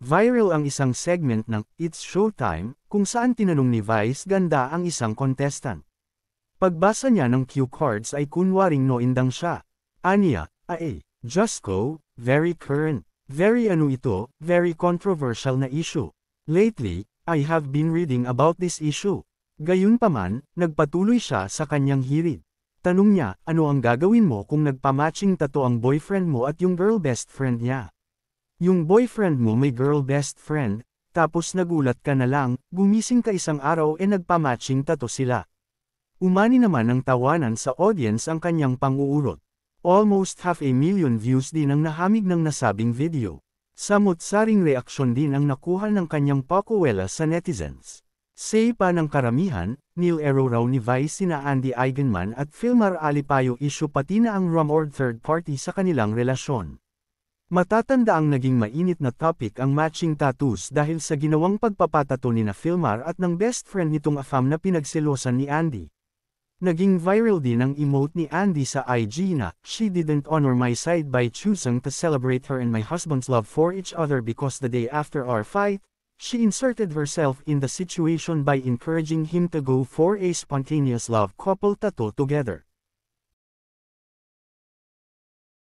Viral ang isang segment ng It's Showtime, kung saan tinanong ni Vice ganda ang isang contestant. Pagbasa niya ng cue cards ay kunwaring noindang siya. Aniya, just go, very current, very very controversial na issue. Lately, I have been reading about this issue. Gayunpaman, nagpatuloy siya sa kanyang hirit. Tanong niya, ano ang gagawin mo kung nagpa-matching tattoo ang boyfriend mo at yung girl best friend niya? Yung boyfriend mo may girl best friend, tapos nagulat ka na lang, gumising ka isang araw nagpa-matching tattoo sila. Umani naman ng tawanan sa audience ang kanyang pang-uurot. Almost 500,000 views din ang nahamig ng nasabing video. Samot-saring reaksyon din ang nakuha ng kanyang pakuwela sa netizens. Say pa ng karamihan, nil-ero raw ni Vice sina Andy Eigenman at Filmar Alipayo issue pati na ang rumored third party sa kanilang relasyon. Matatanda ang naging mainit na topic ang matching tattoos dahil sa ginawang pagpapatato ni na Filmar at ng best friend nitong afam na pinagselosan ni Andy. Naging viral din ang emote ni Andy sa IG na, "She didn't honor my side by choosing to celebrate her and my husband's love for each other because the day after our fight, she inserted herself in the situation by encouraging him to go for a spontaneous love couple tattoo together."